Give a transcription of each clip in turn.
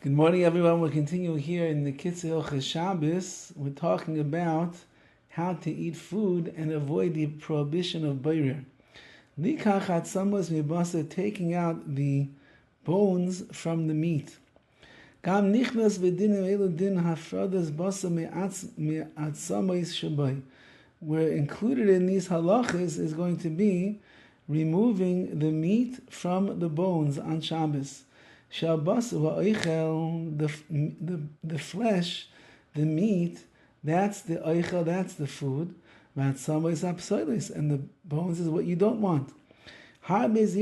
Good morning, everyone. We're continuing here in the KITZUR HILCHOS SHABBOS. We're talking about how to eat food and avoid the prohibition of boirer. Likach hatzamos mibasa, taking out the bones from the meat. Gam nichnas v'dinim elu din hafradas basa me'atzamos shabai. Where included in these halachas is going to be removing the meat from the bones on Shabbos. SHABBOS va'oichel, the flesh, the meat, that's the oichel, that's the food. V'atzamos apsoilis, and the bones is what you don't want. There's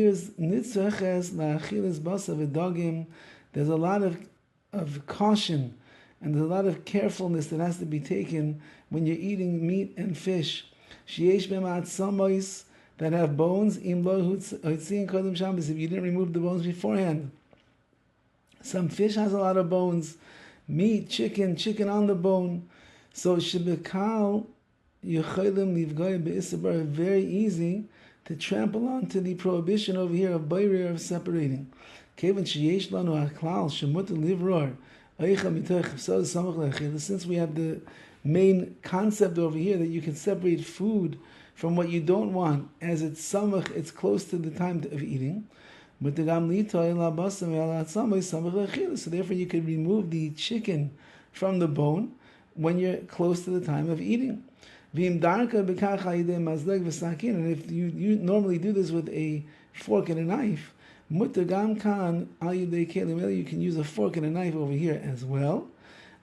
a lot of caution and there's a lot of carefulness that has to be taken when you're eating meat and fish. That have bones, if you didn't remove the bones beforehand. Some fish has a lot of bones, meat, chicken on the bone. So shebekal yecholim livgoy be'isabar, very easy to trample on to the prohibition over here of boirer, of separating. Kevan sheyesh lanu haklal shemutar livror eicha mitoch chafsod samach le'achila. Since we have the main concept over here that you can separate food from what you don't want, as it's samach, it's close to the time of eating. So therefore you could remove the chicken from the bone when you're close to the time of eating. And if you normally do this with a fork and a knife, you can use a fork and a knife over here as well,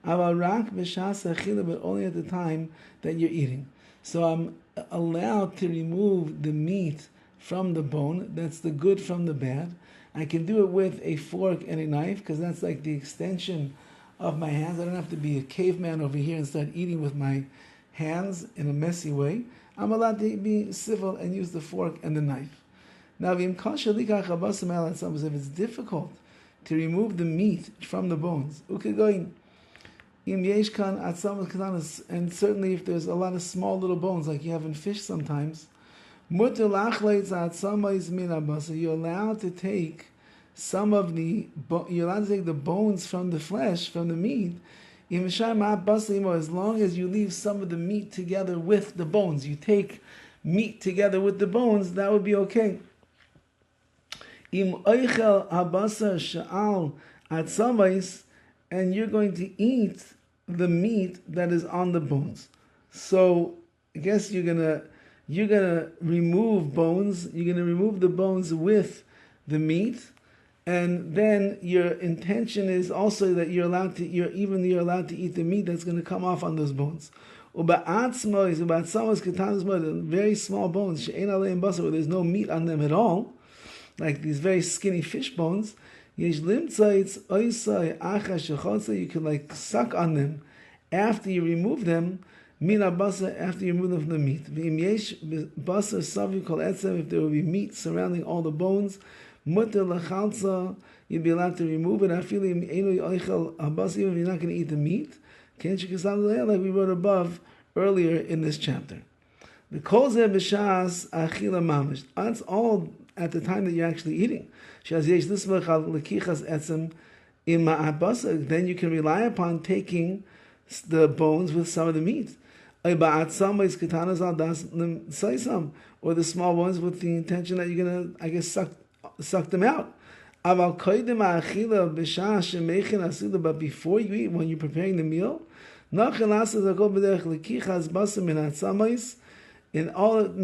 but only at the time that you're eating. So I'm allowed to remove the meat from the bone, that's the good from the bad. I can do it with a fork and a knife because that's like the extension of my hands. I don't have to be a caveman over here and start eating with my hands in a messy way. I'm allowed to be civil and use the fork and the knife. Now, if it's difficult to remove the meat from the bones, and certainly if there's a lot of small little bones like you have in fish sometimes, you're allowed to take the bones from the flesh, from the meat, as long as you leave some of the meat together with the bones. You take meat together with the bones, that would be okay. And you're going to eat the meat that is on the bones. So I guess you're gonna remove bones. You're gonna remove the bones with the meat, and then your intention is also that you're allowed to eat the meat that's going to come off on those bones. Very small bones, where there's no meat on them at all, like these very skinny fish bones. You can like suck on them after you remove them. After you remove them from the meat. If there will be meat surrounding all the bones, you'd be allowed to remove it. Even if you're not going to eat the meat, like we wrote above earlier in this chapter. That's all at the time that you're actually eating. Then you can rely upon taking the bones with some of the meat. Or the small ones with the intention that you're going to, I guess, suck them out. But before you eat, when you're preparing the meal, in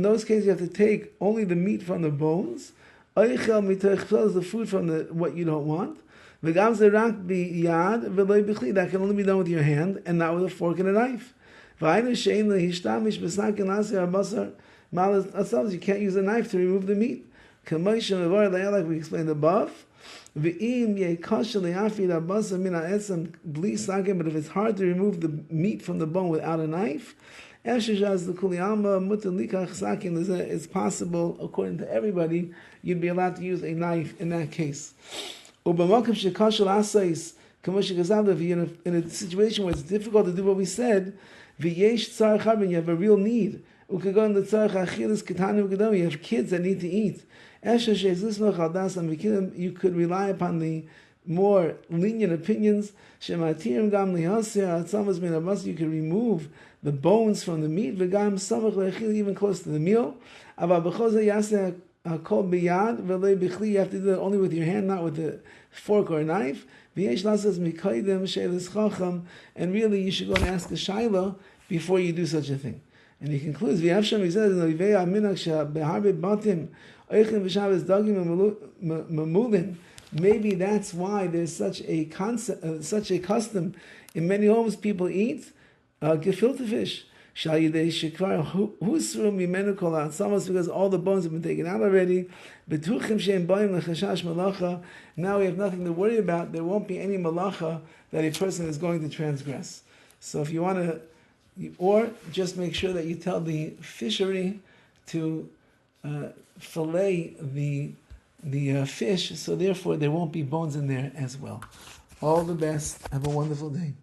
those cases you have to take only the meat from the bones. Is the food from what you don't want. That can only be done with your hand and not with a fork and a knife. You can't use a knife to remove the meat. Like we explained above. But if it's hard to remove the meat from the bone without a knife, it's possible, according to everybody, you'd be allowed to use a knife in that case. If you're in a situation where it's difficult to do what we said, you have a real need. You have kids that need to eat. You could rely upon the more lenient opinions. Shematirim gam lihasir atzamas min abas. You can remove the bones from the meat. V'gam samach le'achil, even close to the meal. Ava b'choza yaseh kol biyad v'lei b'chli. You have to do that only with your hand, not with a fork or a knife. V'yesh lasas mikaydem she'elis chacham. And really, you should go and ask a shayla before you do such a thing. And he concludes, V'yavsham, he says, V'yavei aminak she'beharbe batim oichem v'shabbos dagim memulin. Maybe that's why there's such a concept, such a custom. In many homes, people eat gefilte fish. Because all the bones have been taken out already. Now we have nothing to worry about. There won't be any malacha that a person is going to transgress. So if you want to, or just make sure that you tell the fishery to fillet the fish, so therefore there won't be bones in there as well. All the best. Have a wonderful day.